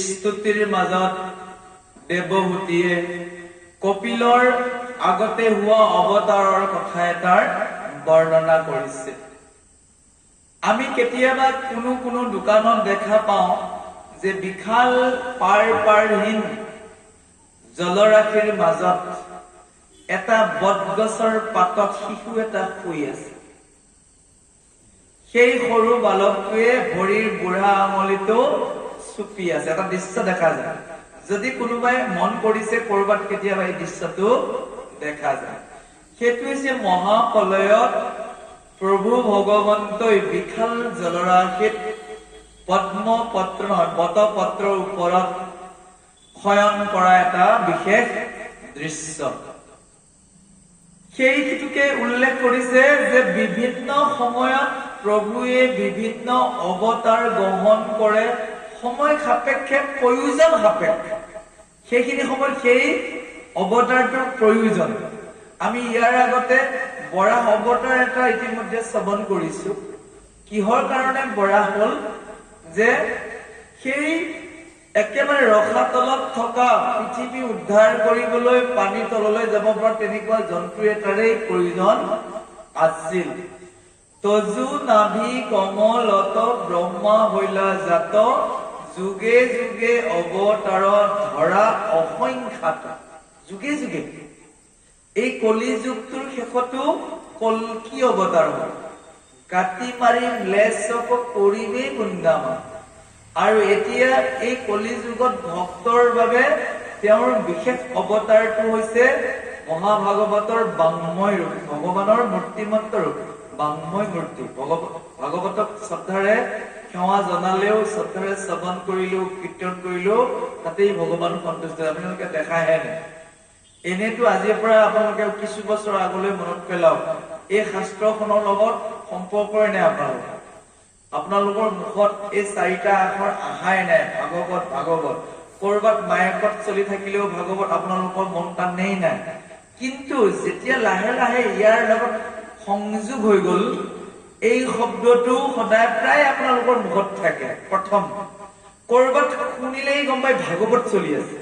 স্তুতিৰ মাজত দেৱহূতিয়ে কপিলৰ আগতে হোৱা অৱতাৰৰ কথা এটাৰ বৰ্ণনা কৰিছে। আমি কেতিয়াবা কোনো দোকানত দেখা পাওঁ যে বিশাল পাৰহীন জলৰাশিৰ মাজত এটা বটগছৰ পাতত শিশু এটা শুই আছে। সেই সৰু বালকটোৱে ভৰিৰ বুঢ়া আঙুলিটো চুপি আছে। এটা দৃশ্য দেখা যায়। যদি কোনোবাই মন কৰিছে কৰবাত কেতিয়াবা এই দৃশ্যটো দেখা যায়। সেইটো হৈছে মহাপ্ৰলয়ত প্ৰভু ভগৱন্তই বিশাল জলৰাশিত পদ্মপত্ৰ নহয় বটপত্ৰৰ ওপৰত শয়ন কৰা এটা বিশেষ দৃশ্য। সেইটোকে উল্লেখ কৰিছে যে বিভিন্ন সময়ত প্ৰভুৱে বিভিন্ন অৱতাৰ গ্ৰহণ কৰে, সময় সাপেক্ষে, প্ৰয়োজন সাপেক্ষে। সেইখিনি সময়ত সেই অৱতাৰটোৰ প্ৰয়োজন। আমি ইয়াৰ আগতে বৰাহ অৱতাৰ এটা ইতিমধ্যে শ্ৰৱণ কৰিছো। কিহৰ কাৰণে বৰাহ হল যে সেই একেবাৰে ৰসাতলত থকা পৃথিৱী উদ্ধাৰ কৰিবলৈ পানীৰ তললৈ যাব পৰা তেনেকুৱা জন্তু এটাৰে প্ৰয়োজন আছিল। তজু নাভি কমলত ব্ৰহ্মা হৈলা জাত যুগে যুগে অৱতাৰ ধৰা অসংখ্যাত। যুগে যুগে এই কলি যুগটোৰ শেষতো কল্কি অৱতাৰ হয়। কাটি মাৰি ম্লেচ্ছক কৰিবেই বৃন্দাবন। আৰু এতিয়া এই কলি যুগত ভক্তৰ বাবে তেওঁৰ বিশেষ অৱতাৰটো হৈছে মহাভাগৱতৰ বাংময় ৰূপ, ভগৱানৰ মূৰ্তিমন্ত ৰূপ, বাংময় মূৰ্তি। ভাগৱতক শ্ৰদ্ধাৰে সেৱা জনালেও, শ্ৰদ্ধাৰে শ্ৰৱণ কৰিলেও, কীৰ্তন কৰিলেও তাতেই ভগৱান সন্তুষ্ট হয়। আপোনালোকে দেখাহে নাই। এনেতো আজিৰ পৰা আপোনালোকে কিছু বছৰ আগলৈ মনত পেলাওক, এই শাস্ত্ৰখনৰ লগত সম্পৰ্কই নাই আপোনালোকৰ। আপোনালোকৰ মুখত এই 4টা আখৰ আহাই নাই, ভাগৱত ভাগৱত। কৰবাত মায়েকত চলি থাকিলেও ভাগৱত আপোনালোকৰ মন টানেই নাই। কিন্তু যেতিয়া লাহে লাহে ইয়াৰ লগত সংযোগ হৈ গল, এই শব্দটো সদায় প্ৰায় আপোনালোকৰ মুখত থাকে। প্ৰথম কৰবাত শুনিলেই গম পাই ভাগৱত চলি আছে।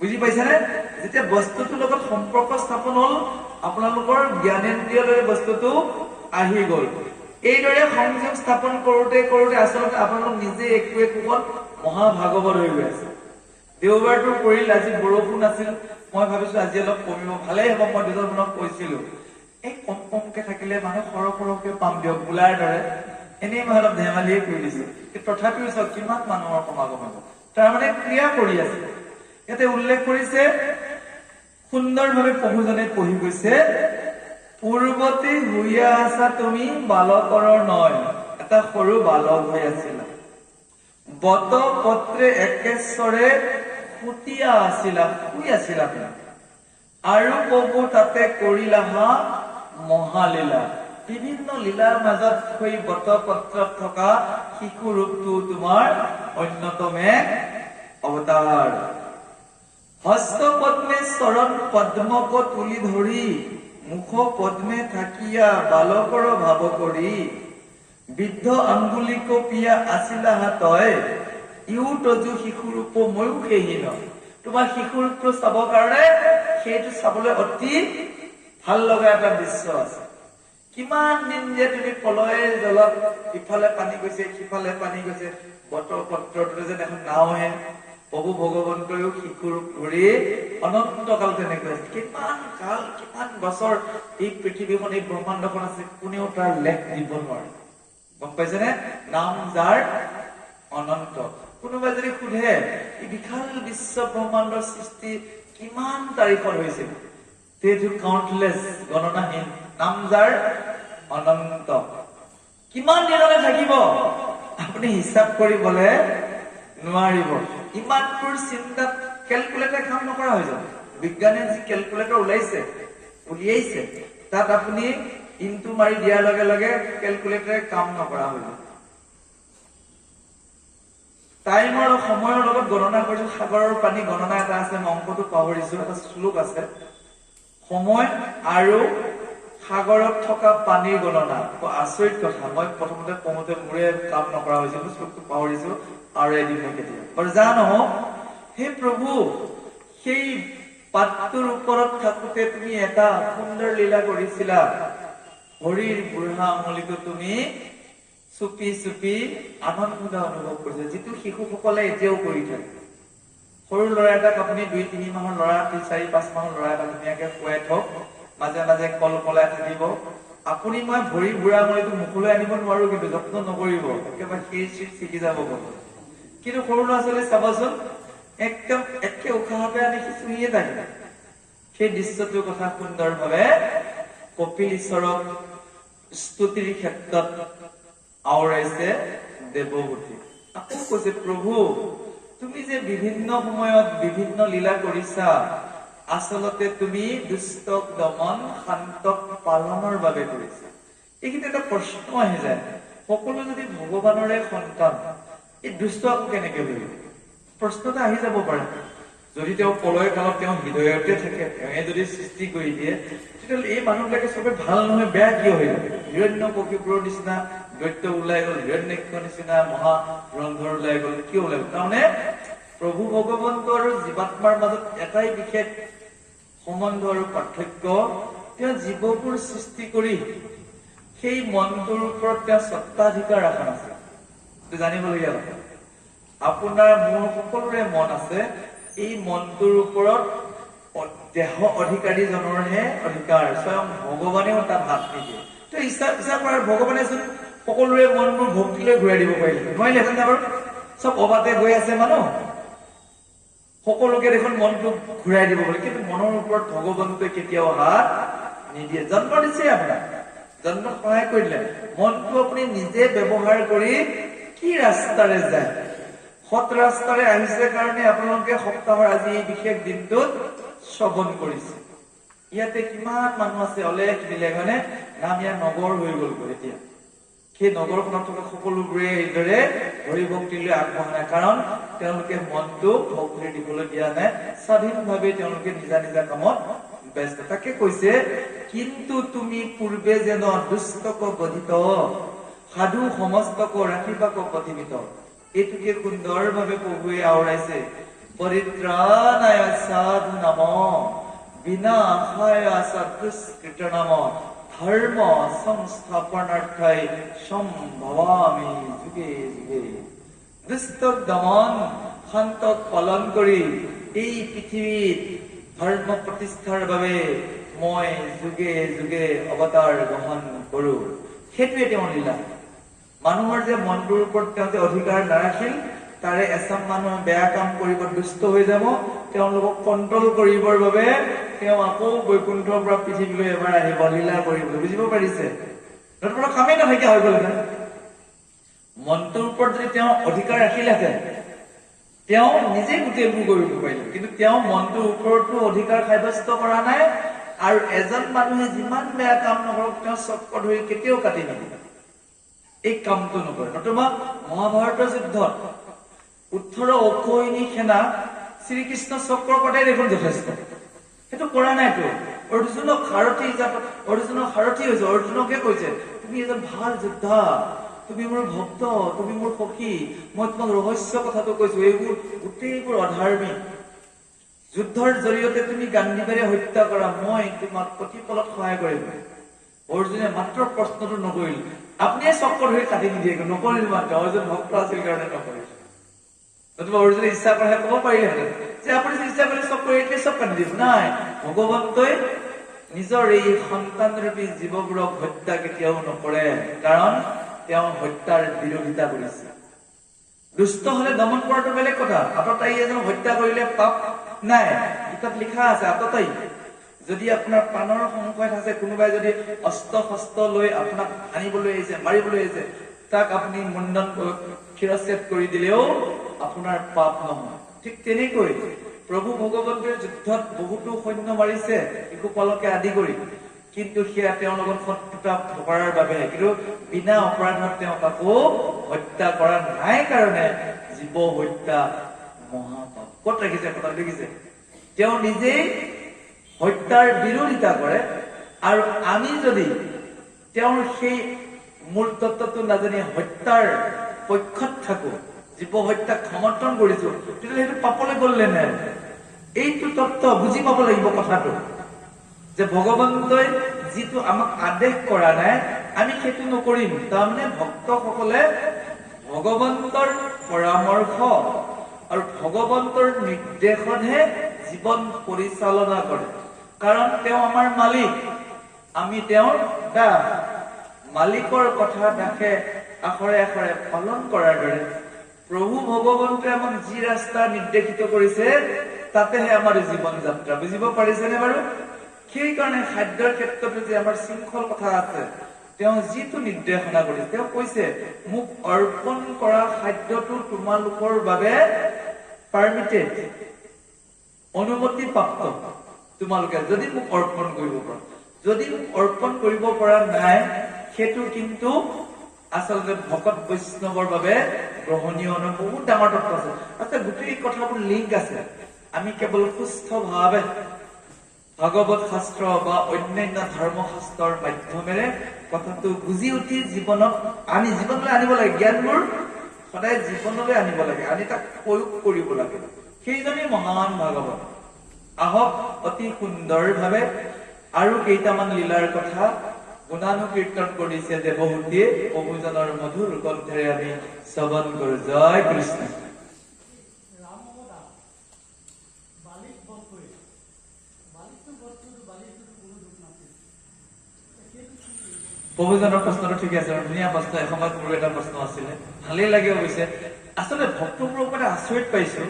বুজি পাইছানে? যেতিয়া বস্তুটোৰ লগত সম্পৰ্ক স্থাপন হল, আপোনালোকৰ জ্ঞানেন্দ্ৰিয়লৈ বস্তুটো আহি গল। এইদৰে সংযোগ স্থাপন কৰোতে কৰোতে আচলতে আপোনালোক নিজে একো একোখন মহাভাগৱত হৈ গৈ আছে। দেওবাৰটো পৰিল, আজি বৰষুণ আছিল, মই ভাবিছো আজি অলপ কমিব, ভালেই হ'ব। মই দুজনক কৈছিলো এই কম কমকে থাকিলে মানুহ সৰহকে পাম দিয়ক, বোলাৰ দৰে। এনেই মই অলপ ধেমালিয়ে কৰি দিছো, তথাপিও চাওক কিমান মানুহৰ সমাগম হ'ব। তাৰমানে ক্ৰিয়া কৰি আছে। ইয়াতে উল্লেখ কৰিছে, সুন্দৰভাৱে প্ৰভুজনে পঢ়ি গৈছে, পূৰ্বতে হুইয়া আছা তুমি বালকৰ নয়, এটা সৰু বালক হৈ আছিলা। বত পত্ৰে একেশ্বৰে সুতিয়া আছিলা, শুই আছিলা তুমি। আৰু প্ৰভু তাতে কৰিলা মহালীলা। বিভিন্ন লীলাৰ মাজত সেই বত পত্ৰত থকা শিশু ৰূপটো তোমাৰ অন্যতম এক অৱতাৰ। হস্ত পদ্মে চৰণ পদ্মক তুলি ধৰি, মুখ পদ্মে থাকিয়া বালকৰ ভাৱ কৰি, বৃদ্ধ আঙ্গুলিক পিয়া আছিলা হাতয়, ইও তজু শিশু ৰূপ ময়ো সেইহীন। তোমাৰ শিশু ৰূপটো চাব কাৰণে সেইটো চাবলৈ অতি ভাল লগা এটা দৃশ্য আছে। কিমান দিন যে তুমি প্ৰলয় জলত ইফালে পানী গৈছে, সিফালে পানী গৈছে, বতৰ পত্ৰটো যেন এখন নাওহে। প্ৰভু ভগৱন্তয়ো শিশু ৰূপ ধৰি অনন্ত কাল তেনেকৈ আছে। কিমান কাল, কিমান বছৰ এই পৃথিৱীখন, এই ব্ৰহ্মাণ্ডখন আছে, কোনেও তাৰ লেখ দিব নোৱাৰে। গম পাইছেনে? নাম যাৰ অনন্ত। কোনোবাই যদি সোধে এই বিশাল বিশ্ব ব্ৰহ্মাণ্ডৰ সৃষ্টি কিমান তাৰিখত হৈছিল, সেইটো কাউন্টলেছ, গণনাহীন। নাম যাৰ অনন্ত। কিমান দিনলৈ থাকিব আপুনি হিচাপ কৰিবলৈ নোৱাৰিব। ইমানবোৰ চিন্তাত কেলকুলেটৰ কাম নকৰা হৈ যাব। বিজ্ঞানে যি কেলকুলেটৰ উলিয়াইছে তাত আপুনি ইনটু মাৰি দিয়াৰ লগে লগে কেলকুলেটৰে কাম নকৰা হৈ যাব। টাইমৰ সময়ৰ লগত গণনা কৰিছো। সাগৰৰ পানী গণনা এটা আছে, মই অংকটো পাহৰিছো, এটা শ্লোক আছে। সময় আৰু সাগৰত থকা পানীৰ গণনা। আচৰিত কথা, মই প্ৰথমতে কওঁতে মোৰে কাম নকৰা হৈছিল, শ্লোকটো পাহৰিছো, আৰু এদিন মই কেতিয়া বাৰু যা নহওক। হে প্ৰভু, সেই পাতটোৰ ওপৰত থাকোতে তুমি এটা সুন্দৰ লীলা কৰিছিলা। হৰিৰ বুঢ়া আঙুলিটো তুমি চুপি চুপি আনন্দ অনুভৱ কৰিছা, যিটো শিশুসকলে এতিয়াও কৰি থাকে। সৰু ল'ৰা এটাক আপুনি 2-3 মাহৰ ল'ৰা, 4-5 মাহৰ ল'ৰা এটা ধুনীয়াকে খুৱাই থওক, মাজে মাজে কল কলাই থাকিব। আপুনি মই ভৰিৰ বুঢ়া আঙুলিটো মুখলৈ আনিব নোৱাৰো, কিন্তু যত্ন নকৰিব, একেবাৰে শিৰ ছিগি যাব। কিন্তু সৰু ল'ৰা ছোৱালী চাবচোন, একদম একে উশাহতে আনি চুইয়ে থাকে। সেই দৃশ্যটোৰ কথা সুন্দৰভাৱে কপিল ঈশ্বৰক স্তুতিৰ ক্ষেত্ৰত আওৰাইছে দেৱভূতি। আকৌ কৈছে, প্ৰভু তুমি যে বিভিন্ন সময়ত বিভিন্ন লীলা কৰিছা, আচলতে তুমি দুষ্টক দমন, শান্তক পালনৰ বাবে কৰিছা। এইখিনি এটা প্ৰশ্ন আহি যায়, সকলো যদি ভগৱানৰে সন্তান, এই দুষ্ট আকৌ কেনেকে কৰিব? প্ৰশ্নটা আহি যাব পাৰে। যদি তেওঁ প্ৰলয় কালত তেওঁ হৃদয়তে থাকে, তেওঁ যদি সৃষ্টি কৰি দিয়ে, তেতিয়াহ'লে এই মানুহবিলাকে চবে ভাল নহয়, বেয়া কিয় হৈ গ'ল? হিৰণ্যকশিপুৰৰ নিচিনা দৈত্য ওলাই গ'ল, হিৰণ্যকৰ নিচিনা মহা ৰন্ধৰ ওলাই গ'ল, কিয় ওলাই গ'ল? তাৰমানে প্ৰভু ভগৱন্ত আৰু জীৱাত্মাৰ মাজত এটাই বিশেষ সম্বন্ধ আৰু পাৰ্থক্য, তেওঁ জীৱবোৰ সৃষ্টি কৰি সেই মনটোৰ ওপৰত তেওঁ স্বত্বাধিকাৰ ৰাখা নাছিল। জানিবলগীয়া কথা, আপোনাৰ মোৰ সকলোৰে মন আছে, এই মনটোৰ ওপৰত দেহ অধিকাৰীজনৰহে অধিকাৰ, স্বয়ং ভগৱানেও তাত হাত নিদিয়ে। তো ইচ্ছা কৰাৰ ভগৱানে চোন সকলোৰে মনবোৰ ভক্তিলৈ ঘূৰাই দিব পাৰিলে, নোৱাৰিলেহেঁতেন নে বাৰু? চব অবাতে গৈ আছে মানুহ, সকলোকে দেখোন মনটো ঘূৰাই দিব পাৰি, কিন্তু মনৰ ওপৰত ভগৱন্তই কেতিয়াও হাত নিদিয়ে। জন্ম দিছে আপোনাক, জন্মত সহায় কৰিলে, মনটো আপুনি নিজে ব্যৱহাৰ কৰি কি ৰাস্তাৰে যায়, সৎ ৰাস্তাৰে আহিছে কাৰণে আপোনালোকে সপ্তাহৰ আজি এই বিশেষ দিনটোত শ্ৰৱণ কৰিছে। ইয়াতে কিমান মানুহ আছে অলেখ বিলেখ, মানে নাম ইয়াৰ নগৰ হৈ গ'ল। এতিয়া সেই নগৰখনত থকা সকলোবোৰে এইদৰে হৰি ভক্তিলৈ আগবঢ়া নাই, কাৰণ তেওঁলোকে মনটো ভক্তিৰে দিবলৈ দিয়া নাই, স্বাধীনভাৱে তেওঁলোকে নিজা নিজা কামত ব্যস্ত। তাকে কৈছে, কিন্তু তুমি পূৰ্বে যেন দুষ্টক বধিত, সাধু সমস্তক ৰাখিবাক পথিবিত। এইটোকে সুন্দৰভাৱে প্ৰভুৱে আওৰাইছে, পৰিত্ৰাণায় সাধু নাম বিনাশায় সদুষ্কৃত নাম ধৰ্ম সংস্থাপনাৰ্থই সম্ভৱামি যুগে যুগে। দুষ্টক দমন, শান্তক পালন কৰি এই পৃথিৱীত ধৰ্ম প্ৰতিষ্ঠাৰ বাবে মই যুগে যুগে অৱতাৰ গ্ৰহণ কৰো। সেইটোৱে তেওঁৰ লীলা। মানুহৰ যে মনটোৰ ওপৰত তেওঁ যে অধিকাৰ নাৰাখিল, তাৰে এচাম মানুহ বেয়া কাম কৰিব, দুষ্ট হৈ যাব, তেওঁলোকক কণ্ট্ৰল কৰিবৰ বাবে তেওঁ আকৌ বৈকুণ্ঠৰ পৰা পৃথিৱীলৈ এবাৰ আহিব লীলা কৰিবলৈ। বুজিব পাৰিছে? নতুবা কামেই নাথাকিয়া হৈ গ'লহেঁতেন। মনটোৰ ওপৰত যদি তেওঁ অধিকাৰ ৰাখিলেহেঁতেন, তেওঁ নিজেই গোটেইবোৰ কৰিব পাৰিলে, কিন্তু তেওঁ মনটোৰ ওপৰতো অধিকাৰ সাব্যস্ত কৰা নাই, আৰু এজন মানুহে যিমান বেয়া কাম নকৰক তেওঁ চক্ৰ ধৰি কেতিয়াও কাটি নিদিয়ে, এই কামটো নকৰে। নতুবা মহাভাৰতৰ যুদ্ধত 18 অক্ষৌহিণী সেনা শ্ৰীকৃষ্ণ চক্ৰ কটাই দেখোন যথেষ্ট, সেইটো কৰা নাইতো। অৰ্জুনক সাৰথি হৈছে, অৰ্জুনকে কৈছে, তুমি এজন ভাল যোদ্ধা, তুমি মোৰ ভক্ত, তুমি মোৰ সখী, মই তোমাক ৰহস্য কথাটো কৈছো, এইবোৰ গোটেইবোৰ অধাৰ্মিক। যুদ্ধৰ জৰিয়তে তুমি গান্ধীবাৰে হত্যা কৰা, মই তোমাক প্ৰতিফলত সহায় কৰিম। অৰ্জুনে মাত্ৰ প্ৰশ্নটো নকৰিল, আপুনিয়ে চক্ৰ ধৰি কাটি নিদিয়ে, নকৰিল মাত্ৰ, অৰ্জুন ভক্ত আছিল কাৰণে নকৰিল। নতুবা অৰ্জুনে ইচ্ছা কৰাহে ক'ব পাৰিলেহেঁতেন যে আপুনি ইচ্ছা কৰিলে চক্ৰ এতিয়া চব কাটি দিব। নাই, ভগৱন্তই নিজৰ এই সন্তানৰূপী জীৱবোৰক হত্যা কেতিয়াও নকৰে, কাৰণ তেওঁ হত্যাৰ বিৰোধিতা কৰিছে। দুষ্ট হলে দমন কৰাটো বেলেগ কথা, আততায়ী এজনক হত্যা কৰিলে পাপ নাই, কিতাপ লিখা আছে আততায়ী। যদি আপোনাৰ প্ৰাণৰ সংশয় আছে, কোনোবাই যদি অস্ত্ৰ শস্ত্ৰ লৈ আপোনাক আনিবলৈ আহিছে, মাৰিবলৈ আহিছে, তাক আপুনি মুণ্ডন শিৰচ্ছেদ কৰি দিলেও আপোনাৰ পাপ নহয়। ঠিক তেনেকৈ প্ৰভু ভগৱন্তৰ যুদ্ধত বহুতো সৈন্য মাৰিছে, শিশুপালকে আদি কৰি, কিন্তু সেয়া তেওঁৰ লগত শত্ৰুতা কৰাৰ বাবে, কিন্তু বিনা অপৰাধত তেওঁ কাকো হত্যা কৰা নাই কাৰণে জীৱ হত্যা মহাপাপ। ক'ত ৰাখিছে কথা দেখিছে? তেওঁ নিজেই হত্যাৰ বিৰোধিতা কৰে, আৰু আমি যদি তেওঁৰ সেই মূল তত্ত্বটো নাজানি হত্যাৰ পক্ষত থাকো, জীৱ হত্যাক সমৰ্থন কৰিছো, তেতিয়াহ'লে সেইটো পাপলৈ গ'লে নাই। এইটো তত্ত্ব বুজি পাব লাগিব কথাটো, যে ভগৱন্তই যিটো আমাক আদেশ কৰা নাই আমি সেইটো নকৰিম। তাৰমানে ভক্তসকলে ভগৱন্তৰ পৰামৰ্শ আৰু ভগৱন্তৰ নিৰ্দেশনহে জীৱন পৰিচালনা কৰে, কাৰণ তেওঁ আমাৰ মালিক, আমি তেওঁৰ দাস। মালিকৰ কথা দাসে আখৰে আখৰে পালন কৰাৰ দৰে প্ৰভু ভগৱন্তই আমাক যি ৰাস্তা নিৰ্দেশিত কৰিছে তাতেহে আমাৰ জীৱন যাত্ৰা। বুজিব পাৰিছেনে বাৰু? সেইকাৰণে খাদ্যৰ ক্ষেত্ৰতো যে আমাৰ শৃংখল কথা আছে, তেওঁ যিটো নিৰ্দেশনা কৰিছে, তেওঁ কৈছে মোক অৰ্পণ কৰা খাদ্যটো তোমালোকৰ বাবে পাৰ্মিটেড, অনুমতি প্ৰাপ্ত। তোমালোকে যদি মোক অৰ্পণ কৰিব পাৰা, যদি মোক অৰ্পণ কৰিব পৰা নাই, সেইটো কিন্তু আচলতে ভকত বৈষ্ণৱৰ বাবে গ্ৰহণীয় নহয়। বহুত ডাঙৰ তত্ত্ব আছে। আচ্ছা, গোটেই কথাবোৰ লিংক আছে। আমি কেৱল সুস্থভাৱে ভাগৱত শাস্ত্ৰ বা অন্যান্য ধৰ্মশাস্ত্ৰৰ মাধ্যমেৰে কথাটো বুজি উঠি জীৱনত জীৱনলৈ আনিব লাগে। জ্ঞানবোৰ সদায় জীৱনলৈ আনিব লাগে, আনি তাক প্ৰয়োগ কৰিব লাগে। সেইজনেই মহান ভাগৱত। আহক অতি সুন্দৰভাৱে আৰু কেইটামান লীলাৰ কথা গুণানুকীৰ্তন কৰিছে দেৱহূতিয়ে, প্ৰভুজনৰ মধুৰ কণ্ঠেৰে আমি শ্ৰৱণ কৰো। জয় কৃষ্ণ। প্ৰভুজনৰ প্ৰশ্নটো ঠিকে আছে, ধুনীয়া প্ৰশ্ন। এসময়ত মোৰো এটা প্ৰশ্ন আছিলে, ভালেই লাগে অৱশ্যে। আচলতে ভক্তবোৰৰ ওপৰত আচৰিত পাইছো,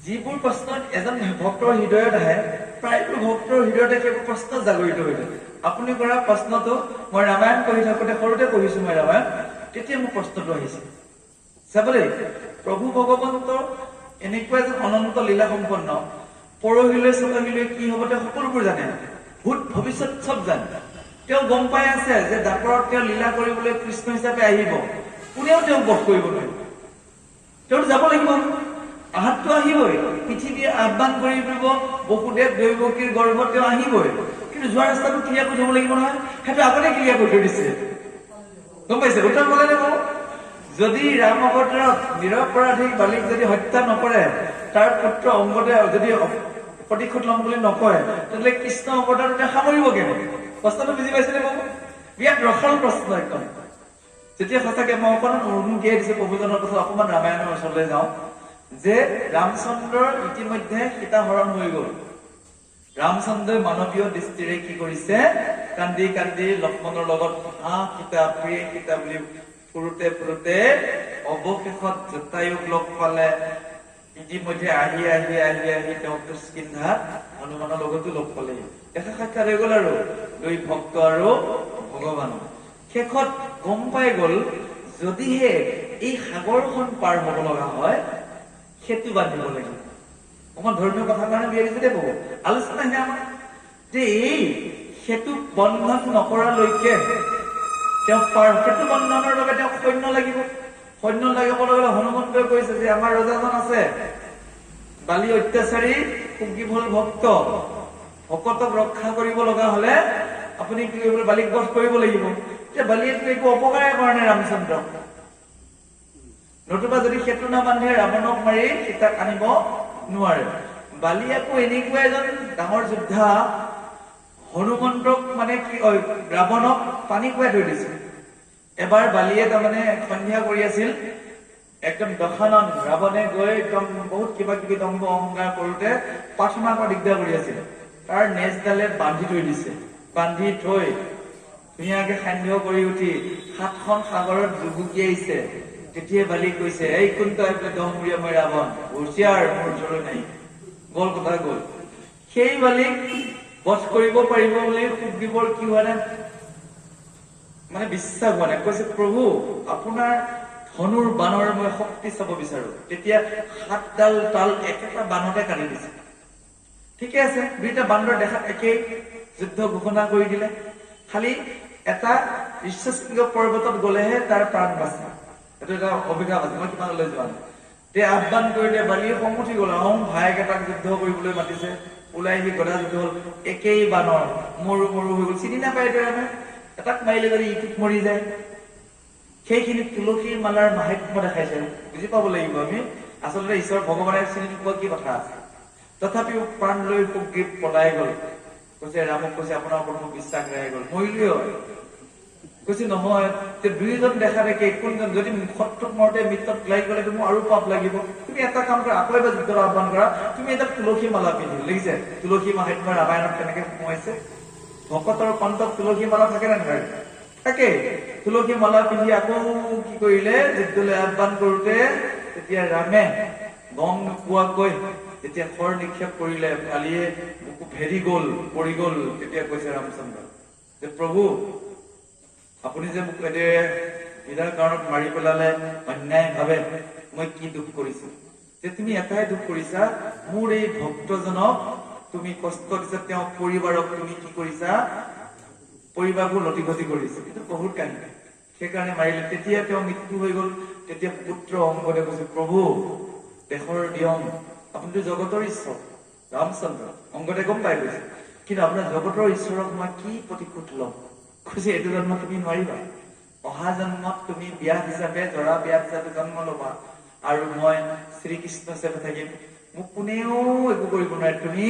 যিবোৰ প্ৰশ্নত এজন ভক্তৰ হৃদয়ত আহে, প্ৰায়বোৰ ভক্তৰ হৃদয়তে সেইবোৰ প্ৰশ্ন জাগৰিত হৈ থাকে। আপুনি কৰা প্ৰশ্নটো মই ৰামায়ণ পঢ়ি থাকোতে, সৰুতে পঢ়িছো মই ৰামায়ণ, তেতিয়া মোৰ প্ৰশ্নটো আহিছে। চাবলৈ প্ৰভু ভগৱন্তৰ এনেকুৱা এজন অনন্ত লীলা সম্পন্ন, পৰহিলৈ চতহিলৈ কি হব তেওঁ সকলোবোৰ জানে, ভূত ভৱিষ্যত চব জানে। তেওঁ গম পাই আছে যে দাপৰত তেওঁ লীলা কৰিবলৈ কৃষ্ণ হিচাপে আহিব, কোনেও তেওঁক বধ কৰিব নোৱাৰিব। তেওঁ যাব লাগিব, আহাতটো আহিবই, পৃথিৱীয়ে আহ্বান কৰি দিব, বসুদেৱ দৈৱকীৰ গৰ্ভত তেওঁ আহিবই। কিন্তু যোৱা ৰাস্তাটো ক্লিয়াৰ কৰি থব লাগিব নহয়, সেইটো আগতে ক্লিয়াৰ কৰি থৈ দিছে। গম পাইছে? উত্তৰ কলে নে কব? যদি ৰাম অৱতাৰত নিৰপৰাধী বালিক যদি হত্যা নকৰে, তাৰ পুত্ৰ অংগদে যদি প্ৰতিশোধ লম বুলি নকয়, তেতিয়াহ'লে কৃষ্ণ অৱতাৰতে সামৰিব কেনেকে? প্ৰশ্নটো বুজি পাইছেনে বাবু? বিৰাট ৰসাল প্ৰশ্ন একদম। যেতিয়া সঁচাকে মই অকণমান উনুকিয়াই দিছো প্ৰভুজনৰ কথা, অকণমান ৰামায়ণৰ ওচৰলৈ যাওঁ, যে ৰামচন্দ্ৰৰ ইতিমধ্যে সীতা হৰণ হৈ গল। ৰামচন্দ্ৰই মানৱীয় দৃষ্টিৰে কি কৰিছে, কান্দি কান্দি লক্ষ্মণৰ লগত সীতা প্ৰিয় সীতা বুলি ফুৰোতে ফুৰোতে অৱশেষত জটায়ুক লগ পালে। ইতিমধ্যে আহি আহি আহি আহি তেওঁ কিস্কিন্ধাত হনুমানৰ লগতো লগ পালে। দেখা সাক্ষাৎ হৈ গল আৰু দুই ভক্ত আৰু ভগৱান। শেষত গম পাই গল, যদিহে এই সাগৰখন পাৰ হব লগা হয়, সেতু বান্ধিব লাগিব। অকমান ধৰ্মীয় কথাৰ কাৰণে বিয়াৰিছে দেই বহু আলোচনা হে আমাৰ, যে এই সেতু বন্ধন নকৰালৈকে তেওঁ সেতু বন্ধনৰ বাবে তেওঁক সৈন্য লাগিব। সৈন্য লাগিব লগে হনুমন্তই কৈছে যে আমাৰ ৰজাজন আছে, বালি অত্যাচাৰী, সুগ্ৰীৱ হল ভক্ত, ভকতক ৰক্ষা কৰিব লগা হলে আপুনি কি কৰিব, বালিক বধ কৰিব লাগিব। এতিয়া বালিয়েতো একো অপকাৰে কৰা নাই ৰামচন্দ্ৰক, নতুবা যদি সেতু নাবান্ধে ৰাৱণক মাৰি সীতাক আনিব নোৱাৰে। বালি আকৌ এনেকুৱা এজন ডাঙৰ যোদ্ধা, হনুমন্তক মানে কি ৰাৱণক পানী খুৱাই থৈ দিছিল। এবাৰ বালিয়ে তাৰমানে সন্ধ্যা কৰি আছিল, একদম দশানন ৰাৱণে গৈ একদম বহুত কিবা কিবি দম্ভ অহংকাৰ কৰোতে প্ৰাৰ্থনা কৰা দিগদাৰ কৰি আছিল, তাৰ নেজডালে বান্ধি থৈ দিছে। বান্ধি থৈ ধুনীয়াকে সান্ধ্য কৰি উঠি 7খন সাগৰত জুবুকিয়াইছে। তেতিয়া বালি কৈছে, এই কোন তই দহমূৰীয়া মই ৰাৱণ, হুঁচিয়াৰ, মোৰ ওচৰলৈ নাই। গল কথা গল। সেই বালিক বধ কৰিব পাৰিব বুলি সুগ্ৰীৱৰ কি হোৱা নাই, মানে বিশ্বাস হোৱা নাই। কৈছে, প্ৰভু আপোনাৰ ধনুৰ বাণৰ মই শক্তি চাব বিচাৰো। তেতিয়া 7ডাল তাল একেটা বাণতে কাটি দিছে। ঠিকে আছে, দুইটা বান্দৰ দেখাত একেই, যুদ্ধ ঘোষণা কৰি দিলে। খালি এটা ঋষ্যশৃংগ পৰ্বতত গলেহে তাৰ প্ৰাণ বাচে, এইটো এটা অভিশাপ আছে, মই কিমান লৈ যোৱা নাই। তে আহ্বান কৰিলে, বালিয়ে খং উঠি গল, ভায়েক এটাক যুদ্ধ কৰিবলৈ মাতিছে, ওলাই আহি গদা যুদ্ধ হল, একেই বানৰ, মৰু মৰু হৈ গল, চিনি নাপায় দৰে। এটাক মাৰিলে যদি ইটোক মৰি যায়। সেইখিনি তুলসীৰ মালাৰ মাহাত্ম্য দেখাইছে, বুজি পাব লাগিব আমি। আচলতে ঈশ্বৰ ভগৱানে চিনি নোপোৱা কি কথা আছে। তথাপিও প্ৰাণ লৈ সুগ্ৰীৱ পলাই গল। কৈছে, ৰামক কৈছে, আপোনাৰ ওপৰত মোৰ বিশ্বাস হেৰাই গল, মৰিলেও কৈছে নহয়, দুইজন দেখা দেখে কোনজন যদি শত্ৰুক মৰতে মৃত্যুত লাগি গলে মোৰ আৰু পাপ লাগিব। তুমি এটা কাম কৰা, আকৌ এবাৰ যুদ্ধৰ আহ্বান কৰা, তুমি এটা তুলসী মালা পিন্ধিব লাগিছে। তুলসী মাহাত্ম্য ৰামায়ণত কেনেকে সোমাইছে, ভকতৰ কণ্ঠত তুলসী মালা থাকে নে নাথাকে? থাকে। তুলসী মালা পিন্ধি আকৌ কি কৰিলে, যুদ্ধলৈ আহ্বান কৰোতে তেতিয়া ৰামে গম নোপোৱাকৈ যেতিয়া শৰ নিক্ষেপ কৰিলে, বালিয়ে বুকু ভেৰি গল, পৰি গল। তেতিয়া কৈছে ৰামচন্দ্ৰ যে, প্ৰভু আপুনি যে মোক বিধাৰ কাৰণত মাৰি পেলালে অন্যায় ভাৱে, মই কি দুখ কৰিছো? যে তুমি এটাই দুখ কৰিছা, মোৰ এই ভক্তজনক তুমি কষ্ট দিছা, তেওঁ পৰিবাৰক তুমি কি কৰিছা, পৰিবাৰবোৰ লটি ঘটি কৰিছে। কিন্তু বহুত কাহিনী, সেইকাৰণে মাৰিলে। তেতিয়া তেওঁ মৃত্যু হৈ গল। তেতিয়া পুত্ৰ অংগদে কৈছে, প্ৰভু দেশৰ নিয়ম, আপুনিতো জগতৰ ঈশ্বৰ ৰামচন্দ্ৰ অংগতে গম পাই গৈছে, কিন্তু আপোনাৰ জগতৰ ঈশ্বৰক মই কি প্ৰতিশোধ ল'ম? খুচি এইটো জন্ম তুমি নোৱাৰিবা, অহা জন্মত তুমি ব্যাস হিচাপে জৰা ব্যাস হিচাপে জন্ম ল'বা আৰু মই শ্ৰীকৃষ্ণ হিচাপে থাকিম, মোক কোনেও একো কৰিব নোৱাৰে। তুমি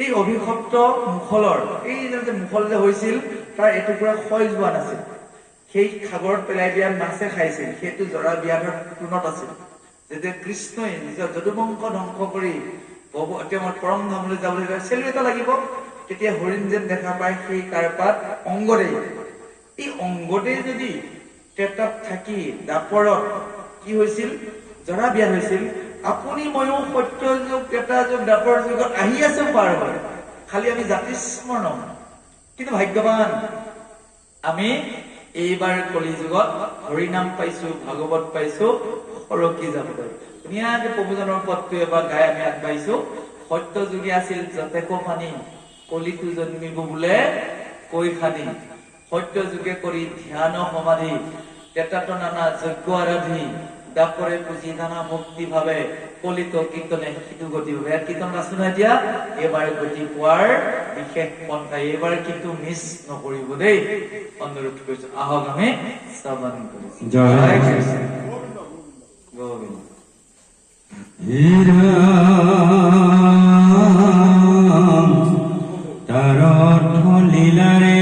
এই অভিশপ্ত মুখলৰ, এই যে মুখল যে হৈছিল তাৰ এটুকুৰা ক্ষয় যোৱা নাছিল, সেই সাগৰত পেলাই দিয়া মাছে খাইছিল, সেইটো জৰা ব্যাধৰ তৃণত আছিল। যেতিয়া কৃষ্ণই নিজৰ যদুবংশ ধ্বংস কৰি তেওঁৰ পৰম ধামলৈ যাবলৈ চেলু এটা লাগিব, তেতিয়া হৰিণ যেন দেখা পায় সেই কাৰপাত অংগতে। এই অংগতে যদি টেটাত থাকি দাপৰত কি হৈছিল? জৰা ব্যাধ হৈছিল। আপুনি ময়ো সত্য যুগ, টেটা যুগ, দাপৰ যুগত আহি আছো পাৰ হয়, খালি আমি জাতি স্মৰণ। কিন্তু ভাগ্যৱান আমি এইবাৰ কলি যুগত হৰিনাম পাইছো, ভাগৱত পাইছো, সৰকি যাবলৈ ধুনীয়াকে প্ৰভুজনৰ পদটো এবাৰ গাই আমি আগবাঢ়িছো। সত্য যুগে আছিল যতেক পানী, কলিতো জন্মিব বোলে কৈ খানি। সত্য যুগে কৰি ধ্যান সমাধি, টেটাত নানা যজ্ঞ আৰাধি, দাপৰে পুঁজি নানা ভক্তি ভাৱে, কলিত কীৰ্তনে সিটো গতি ভাৱে। কীৰ্তন আছো না এতিয়া, এইবাৰ গতি পোৱাৰ বিশেষ পন্থা, এইবাৰ কিন্তু মিছ নকৰিব দেই, অনুৰোধ কৰিছো। আহক আমি শ্ৰৱণ কৰিছো। জয় কৃষ্ণ গোবিন্দ। তাৰ অৰ্থ লীলাৰে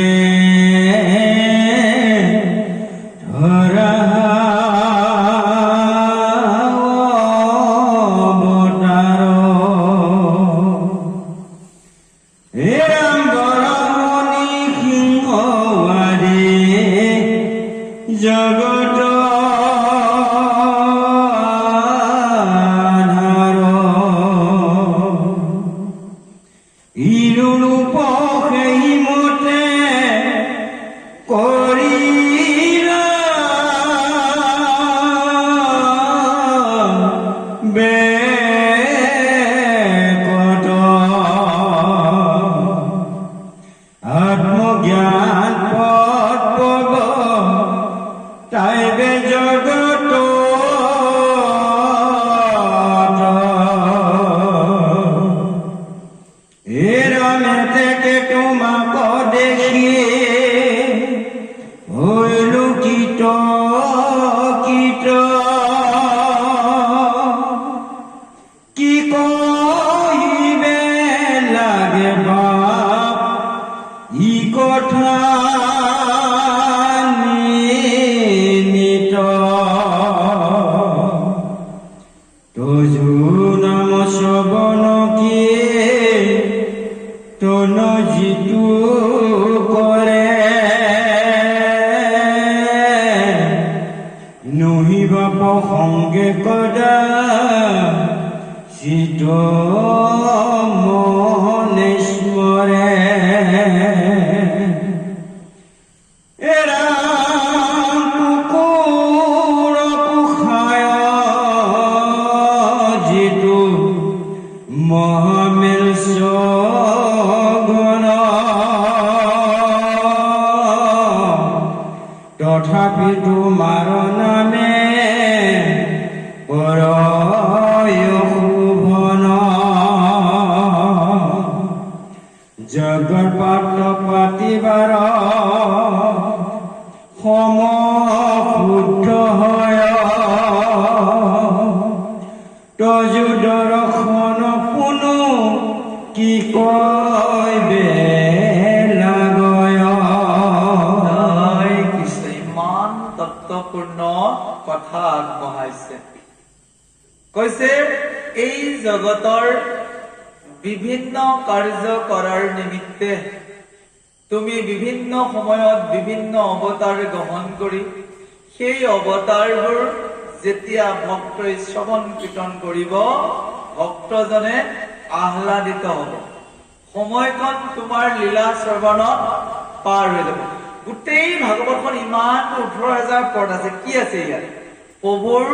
ধৰা অৱতাৰ, হে ৰাম বৰমণি সিংহৱাদী জগত আত্মজ্ঞান পদ পব তাইবে জগত এরমে থেকে তোমাক দেখি হইলু কীট কীট, কি কহিবে লাগে বাপ ই কথা নিত, তজু নাম শ্ৰৱণ কি তন যিটো কৰে, নহিবা প্ৰসংগে কদা চিত মনে স্মৰে। তথাপি তোমাৰ নামে পৰয় শুভন, জগত পাত্ৰ পাতিবাৰ সম শুদ্ধ হয়, তজু দৰ্শন পুনু কি কয়বে লাগয়। ইমান তত্বপূৰ্ণ কথা আগবঢ়াইছে, কৈছে এই জগতৰ বিভিন্ন কাৰ্য কৰাৰ নিমিত্তে তুমি বিভিন্ন সময়ত বিভিন্ন অৱতাৰ গ্ৰহণ কৰি সেই অৱতাৰবোৰ যেতিয়া ভক্তই শ্ৰৱণ কীৰ্তন কৰিব, ভক্তজনে আহ্লাদিত হ'ব, সময়খন তোমাৰ লীলা শ্ৰৱণত পাৰ হৈ যাব। গোটেই ভাগৱতখন ইমান 18,000 পদ আছে, কি আছে ইয়াত? প্ৰভুৰ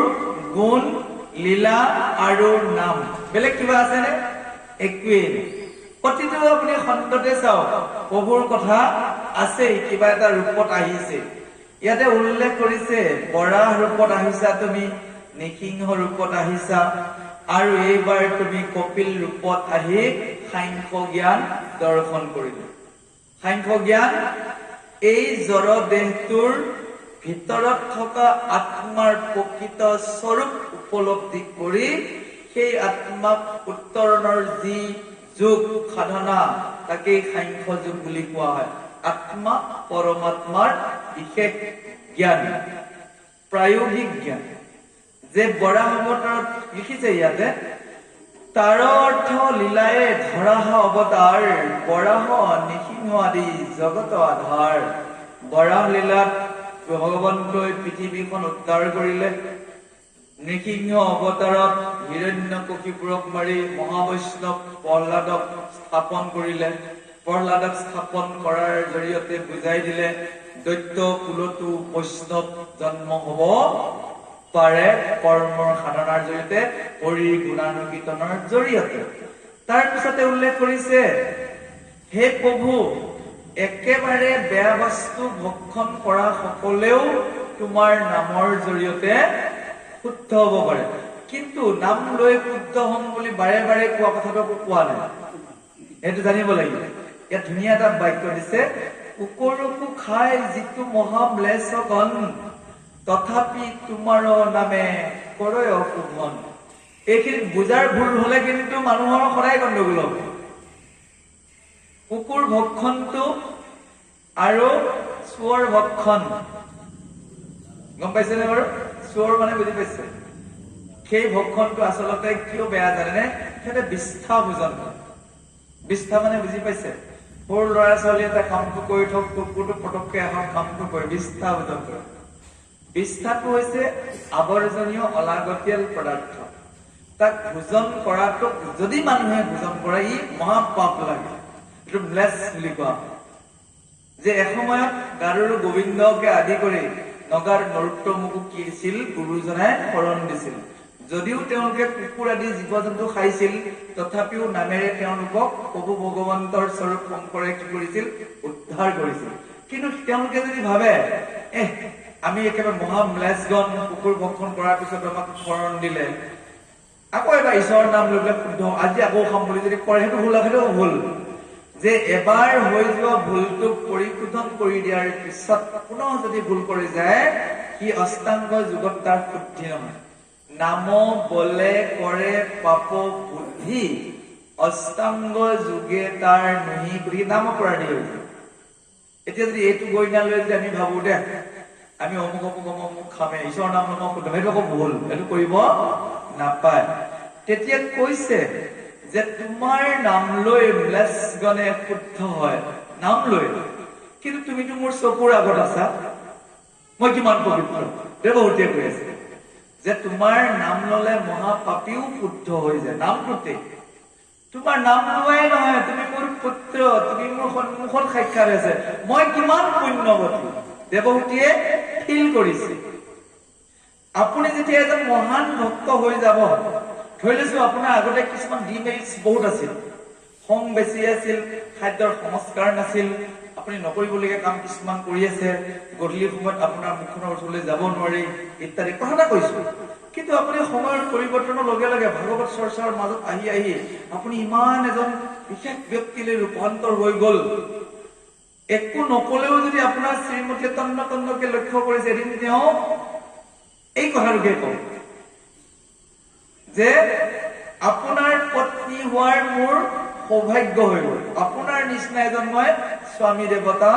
গুণ, লীলা আৰু নাম, বেলেগ কিবা আছেনে? একোৱেই নাই। প্ৰতিটো আপুনি খণ্ডতে চাওক, প্ৰভুৰ কথা আছেই, কিবা এটা ৰূপত আহিছে। ইয়াতে উল্লেখ কৰিছে বৰাহ ৰূপত আহিছা তুমি, নৃসিংহ ৰূপত আহিছা, আৰু এইবাৰ তুমি কপিল ৰূপত আহি সাংখ্য জ্ঞান দৰ্শন কৰিলা। সাংখ্য জ্ঞান এই জড় দেহটোৰ ভিতৰত থকা আত্মাৰ প্ৰকৃত স্বৰূপ উপলব্ধি কৰি সেই আত্মাক উত্তৰণৰ যি যোগ সাধনা তাকেই সাংখ্য যোগ বুলি কোৱা হয়। আত্মা পৰমাত্মাৰ বিশেষ জ্ঞান, প্ৰায়োগিক জ্ঞান। যে বৰাহ অৱতাৰত লিখিছে ইয়াতে, তাৰ অৰ্থ লীলায়ে ধৰাহ অৱতাৰ, বৰাহ নিসিংহ আদি জগত আধাৰ। বৰাহ লীলাত ভগৱন্তই পৃথিৱীখন উদ্ধাৰ কৰিলে। নৃসিংহ অৱতাৰত হিৰণ্যকশিপুৰক মাৰি মহাবৈষ্ণৱ প্ৰহ্লাদক স্থাপন কৰিলে। প্ৰহ্লাদক স্থাপন কৰাৰ জৰিয়তে বুজাই দিলে দৈত্য কুলতো বৈষ্ণৱ জন্ম হব পাৰে কৰ্মৰ সাধনাৰ জৰিয়তে, হৰি গুণানুকীৰ্তনৰ জৰিয়তে। তাৰ পিছতে উল্লেখ কৰিছে, হে প্ৰভু, একেবাৰে বেয়া বস্তু ভক্ষণ কৰা সকলেও তোমাৰ নামৰ জৰিয়তে শুদ্ধ হব পাৰে, কিন্তু নাম লৈ শুদ্ধ হম বুলি বাৰে বাৰে কোৱা কথাটো কোৱা নাই। সেইটো জানিব লাগিব। ইয়াত ধুনীয়া এটা বাক্য দিছে, কুকুৰকো খাই যিটো মহাম্লেশগণ, তথাপি তোমাৰ নামে কৰয় অশুভন। এইখিনি বুজাৰ ভুল হলে কিন্তু মানুহৰ সদায় গণ্ডগোল হ'ব। কুকুৰ ভক্ষণটো আৰু চোৰৰ ভক্ষণ, গম পাইছেনে বাৰু? চোৰ মানে বুজি পাইছে? সেই ভক্ষণটো আচলতে কিয় বেয়া জানেনে? সিহঁতে বিষ্ঠা ভোজন কৰে। বিষ্ঠা মানে বুজি পাইছে? সৰু ল'ৰা ছোৱালী এটা কামটো কৰি থওক, কুকুৰটো পটককে আহক, কামটো কৰে, বিষ্ঠা ভোজন কৰে। বিষ্ঠাটো হৈছে আৱৰ্জনীয় অলাগতিয়াল পদাৰ্থ। তাক ভোজন কৰাটোক যদি মানুহে ভোজন কৰে, ই মহাপাপ লাগে। এইটো ব্লেছ বুলি কোৱা হয়। যে এসময়ত গাৰুৰু গোবিন্দকে আদি কৰি নগাৰ নৰোত্তমকো কি দিছিল? গুৰুজনাই শৰণ দিছিল। যদিও তেওঁলোকে কুকুৰ আদি জীৱ জন্তু খাইছিল, তথাপিও নামেৰে তেওঁলোকক প্ৰভু ভগৱন্তৰ স্বৰূপ শংকৰে কি কৰিছিল? উদ্ধাৰ কৰিছিল। কিন্তু তেওঁলোকে যদি ভাবে আমি একেবাৰে মহাম্লেশগণ, কুকুৰ ভক্ষণ কৰাৰ পিছত আমাক শৰণ দিলে, আকৌ এবাৰ ঈশ্বৰৰ নাম লৈ পেলাই শুদ্ধ আজি আকৌ খাম বুলি যদি কৰে, সেইটো ভুল। সেইটো ভুল। যে এবাৰ হৈ যোৱা ভুলটোক পৰিশোধন কৰি দিয়াৰ পিছত পুনঃ যদি ভুল কৰি যায়, সি অষ্টাংগ যুগত তাৰ শুদ্ধি নহয়। নাম বলে কৰে পাপ বুদ্ধি, অষ্টাংগ যুগে তাৰ নহি, গতিকে নাম অপৰাধী হৈ যায়। এতিয়া যদি এইটো গইনা লৈ যদি আমি ভাবো দে আমি অমুক খামে, ঈশ্বৰৰ নাম লম শুদ্ধ, সেইটো আকৌ ভুল। সেইটো কৰিব নাপায়। তেতিয়া কৈছে যে তোমাৰ নাম লৈ ম্লেশগণে শুদ্ধ হয়, নাম লৈ। কিন্তু তুমিতো মোৰ চকুৰ আগত আছা, মই কিমান পবিত্ৰ। দেৱহূতিয়ে কৈ আছে যে তোমাৰ নাম ললে মহাপাপীও শুদ্ধ হৈ যায়। নামটোতে তোমাৰ নাম লোৱাই নহয়, তুমি মোৰ পুত্ৰ, তুমি মোৰ সন্মুখত সাক্ষাৎ আছে, মই কিমান পুণ্যৱতী। দেৱহূতিয়ে ফিল কৰিছে। আপুনি যেতিয়া এজন মহান ভক্ত হৈ যাব, ধৰি লৈছো আপোনাৰ আগতে কিছুমান ডিমেৰিটছ বহুত আছিল, খং বেছি আছিল, খাদ্যৰ সংস্কাৰ নাছিল, আপুনি নকৰিবলগীয়া কাম কিছুমান কৰি আছে, গধূলি সময়ত আপোনাৰ মুখখনৰ ওচৰলৈ যাব নোৱাৰি ইত্যাদি কথা এটা কৈছো। কিন্তু আপুনি সময়ৰ পৰিৱৰ্তনৰ লগে লগে ভাগৱত চৰ্চাৰ মাজত আহি আহি আপুনি ইমান এজন বিশেষ ব্যক্তিলৈ ৰূপান্তৰ হৈ গল। একো নকলেও যদি আপোনাৰ শ্ৰীমতীয়ে তন্ন তন্নকে লক্ষ্য কৰিছে, এদিন তেওঁ এই কথাটোকে কয় যে আপোনাৰ পত্নী হোৱাৰ মোৰ সৌভাগ্য হৈ গল, আপোনাৰ নিচিনা এজন মই স্বামী দেৱতা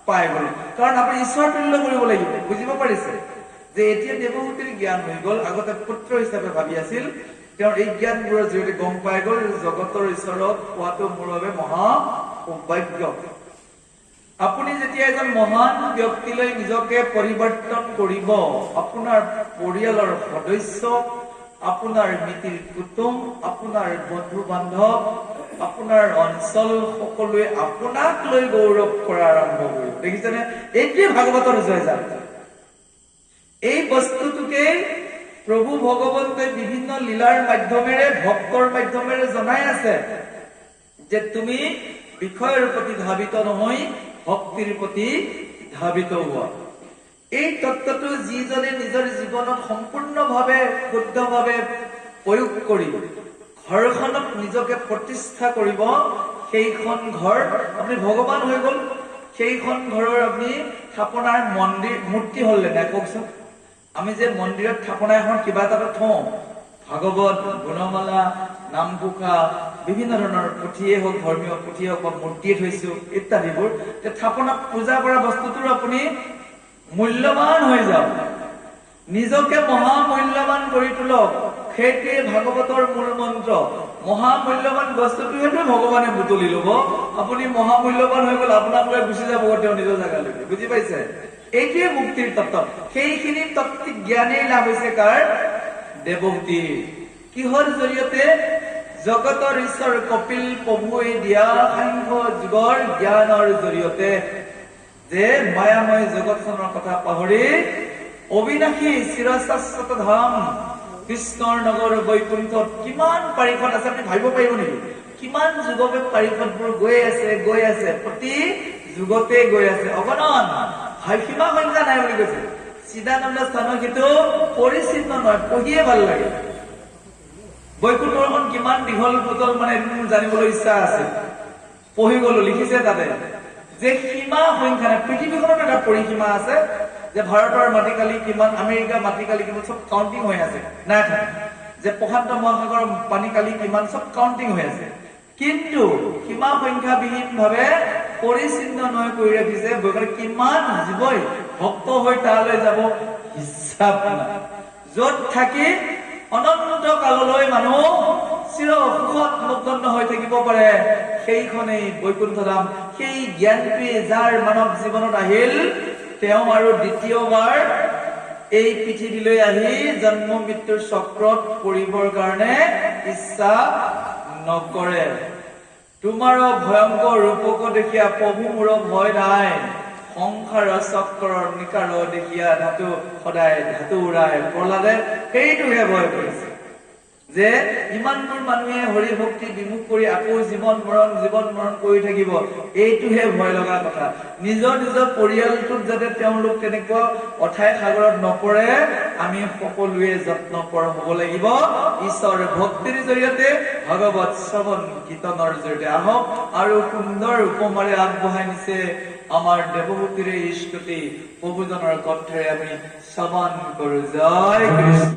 পাই গল। কাৰণ আপুনি ঈশ্বৰ তুল্য কৰিব লাগিব। বুজিব পাৰিছে যে এতিয়া দেৱহূতিৰ জ্ঞান হৈ গল, আগতে পুত্ৰ হিচাপে ভাবি আছিল, তেওঁৰ এই জ্ঞানবোৰৰ জৰিয়তে গম পাই গল জগতৰ ঈশ্বৰক পোৱাটো মোৰ বাবে মহা সৌভাগ্য। আপুনি যেতিয়া এজন মহান ব্যক্তিলৈ নিজকে পৰিৱৰ্তন কৰিব, আপোনাৰ পৰিয়ালৰ সদস্য, আপোনাৰ মিতিৰ কুটুম, আপোনাৰ বন্ধু বান্ধৱ, আপোনাৰ অঞ্চল সকলোৱে আপোনাক লৈ গৌৰৱ কৰা আৰম্ভ কৰিব। দেখিছেনে? এইটোৱে ভাগৱতৰ জয়জাত। এই বস্তুটোকে প্ৰভু ভগৱন্তই বিভিন্ন লীলাৰ মাধ্যমেৰে, ভক্তৰ মাধ্যমেৰে জনাই আছে যে তুমি বিষয়ৰ প্ৰতি ধাবিত নহয়, ভক্তিৰ প্ৰতি ধাবিত হোৱা। এই তত্ত্বটো যিজনে নিজৰ জীৱনত সম্পূৰ্ণভাৱে শুদ্ধভাৱে প্ৰয়োগ কৰি ঘৰখনত নিজকে প্ৰতিষ্ঠা কৰিব, সেইখন ঘৰ আপুনি ভগৱান হৈ গ'ল। সেইখন ঘৰৰ আপুনি থাপনাৰ মন্দিৰ মূৰ্তি হলে নাই কওকচোন। আমি যে মন্দিৰত থাপনা এখন কিবা এটা থওঁ, ভাগৱত, গুণমালা, নামঘোষা, বিভিন্ন ধৰণৰ পুথিয়ে হওক, ধৰ্মীয় পুথিয়ে হওক বা মূৰ্তিয়ে থৈছো ইত্যাদিবোৰ, থাপনাত পূজা কৰা বস্তুটোৰ আপুনি মূল্যৱান হৈ যাওক, নিজকে মহামূল্যৱান কৰি তোলক। সেইটোৱে ভাগৱতৰ মূল মন্ত্ৰ। মহামূল্যৱান বস্তুটোৱেতো ভগৱানে বুটলি লব। আপুনি মহামূল্যৱান হৈ গল, আপোনাক লৈ গুচি যাব তেওঁ নিজৰ জেগালৈকে। বুজি পাইছে? এইটোৱে মুক্তিৰ তত্ত্ব। সেইখিনি তত্ত্বিক জ্ঞানেই লাভ হৈছে কাৰ? দেৱহূতিৰ। কিহৰ জৰিয়তে? জগতৰ ঈশ্বৰ কপিল প্ৰভুৱে দিয়া সাংখ্য যুগৰ জ্ঞানৰ জৰিয়তে, যে মায়াময় জগতখনৰ কথা পাহৰি অবিনাশী চিৰশাশ্বত ধাম কৃষ্ণৰ নগৰ বৈকুণ্ঠত কিমান পাৰিষদ আছে আপুনি ভাবিব পাৰিব নেকি? কিমান যুগবে পাৰিষদবোৰ গৈ আছে, প্ৰতি যুগতে গৈ আছে, অগণন, সীমা সংখ্যা নাই বুলি কৈছে। চিদানন্দ স্থানৰ কিন্তু পৰিচিন্ন নহয়, পঢ়িয়ে ভাল লাগে। বৈকুণ্ঠখন কিমান দীঘল পুতল মানে মোৰ জানিবলৈ ইচ্ছা আছে, পঢ়ি গলো, লিখিছে তাতে যে সীমা সংখ্যা নাই। পৃথিৱীখনত এটা পৰিসীমা আছে যে ভাৰতৰ মাটিকালি কিমান, আমেৰিকাৰ মাটিকালি কিমান, চব কাউন্টিং হৈ আছে নাই, যে প্ৰশান্ত মহাসাগৰৰ পানীকালি কিমান, চব কাউন্টিং হৈ আছে। কিন্তু সীমা সংখ্যাবিহীন ভাৱে পৰিচিন্ন নহয় কৰি ৰাখিছে। কিমান জীৱই ভক্ত হৈ তালৈ যাব হিচাপ নাই, যত থাকি অনন্ত কাললৈ মানুহ চিৰ সুখত মগ্ন হৈ থাকিব পাৰে, সেইখনেই বৈকুণ্ঠ ধাম। সেই জ্ঞানটোৱে যাৰ মানৱ জীৱনত আহিল, তেওঁ আৰু দ্বিতীয়বাৰ এই পৃথিৱীলৈ আহি জন্ম মৃত্যুৰ চক্ৰত পৰিবৰ কাৰণে ইচ্ছা নকৰে। তোমাৰো ভয়ংকৰ ৰূপক দেখিয়া প্ৰভু মোৰ ভয় নাই, সংসাৰ চক্ৰৰ নিকাৰ দেখিয়া ধাতু সদায় ধাতু উৰাই। প্ৰহ্লাদে সেইটোহে ভয় কৰিছে, যে ইমানবোৰ মানুহে হৰি ভক্তি বিমুখ কৰি আকৌ জীৱন মৰণ কৰি থাকিব, এইটোহে ভয় লগা কথা। নিজৰ পৰিয়ালটোত যাতে তেওঁলোক তেনেকুৱা অথাই সাগৰত নপৰে, আমি সকলোৱে যত্নপৰ হব লাগিব। ঈশ্বৰ ভক্তিৰ জৰিয়তে, ভাগৱত শ্ৰৱণ কীৰ্তনৰ জৰিয়তে আহক। আৰু সুন্দৰ উপমাৰে আগবঢ়াই নিছে আমাৰ দেৱহূতিৰে স্তুতি, প্ৰভুজনৰ কণ্ঠৰে আমি শ্ৰৱণ কৰো। জয় কৃষ্ণ।